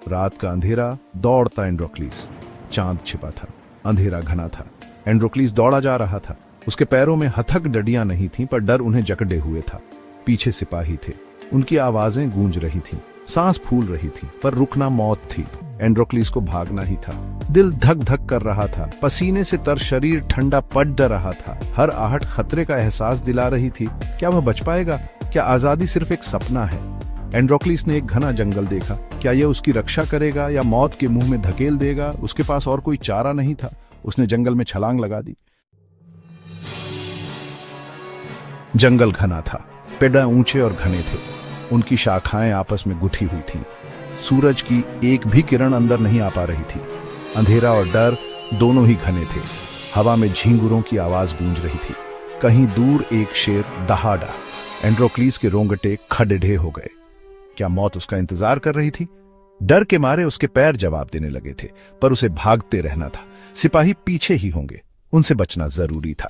रात का अंधेरा, दौड़ता एंड्रोक्लीस। चांद छिपा था, अंधेरा घना था। एंड्रोक्लीस दौड़ा जा रहा था। उसके पैरों में हथक डडियां नहीं थीं, पर डर उन्हें जकड़े हुए था। पीछे सिपाही थे, उनकी आवाजें गूंज रही थीं, सांस फूल रही थी, पर रुकना मौत थी। एंड्रोक्लीस को भागना ही था। दिल धक धक कर रहा था, पसीने से तर शरीर ठंडा पड़ रहा था। हर आहट खतरे का एहसास दिला रही थी। क्या वह बच पाएगा? क्या आजादी सिर्फ एक सपना है? एंड्रोक्लीस ने एक घना जंगल देखा। क्या यह उसकी रक्षा करेगा या मौत के मुंह में धकेल देगा? उसके पास और कोई चारा नहीं था। उसने जंगल में छलांग लगा दी। जंगल घना था, पेड़ ऊंचे और घने थे, उनकी शाखाएं आपस में गुथी हुई थीं। सूरज की एक भी किरण अंदर नहीं आ पा रही थी। अंधेरा और डर दोनों ही घने थे। हवा में झींगुरों की आवाज गूंज रही थी। कहीं दूर एक शेर दहाड़ा। एंड्रोक्लीस के रोंगटे खड़े हो गए। क्या मौत उसका इंतजार कर रही थी? डर के मारे उसके पैर जवाब देने लगे थे, पर उसे भागते रहना था। सिपाही पीछे ही होंगे, उनसे बचना जरूरी था।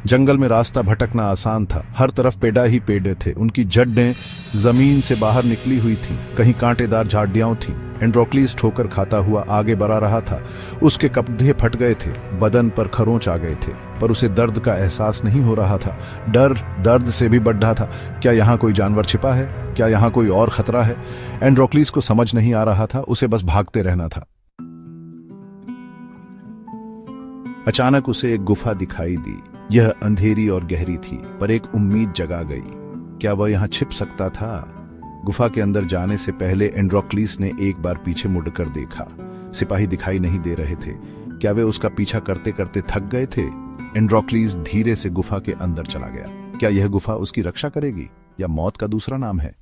जंगल में रास्ता भटकना आसान था। हर तरफ पेड़ ही पेड़ थे, उनकी जड़ें जमीन से बाहर निकली हुई थीं। कहीं कांटेदार झाड़ियां थीं। एंड्रोक्लीस ठोकर खाता हुआ आगे बढ़ा रहा था। उसके कपड़े फट गए थे, बदन पर खरोंच आ गए थे, पर उसे दर्द का एहसास नहीं हो रहा था। डर दर्द से भी बढ़ रहा था। क्या यहाँ कोई जानवर छिपा है? क्या यहाँ कोई और खतरा है? एंड्रोक्लीस को समझ नहीं आ रहा था। उसे बस भागते रहना था। अचानक उसे एक गुफा दिखाई दी। यह अंधेरी और गहरी थी, पर एक उम्मीद जगा गई। क्या वह यहाँ छिप सकता था? गुफा के अंदर जाने से पहले एंड्रोक्लीस ने एक बार पीछे मुड़कर देखा। सिपाही दिखाई नहीं दे रहे थे। क्या वे उसका पीछा करते करते थक गए थे? एंड्रोक्लीस धीरे से गुफा के अंदर चला गया। क्या यह गुफा उसकी रक्षा करेगी या मौत का दूसरा नाम है?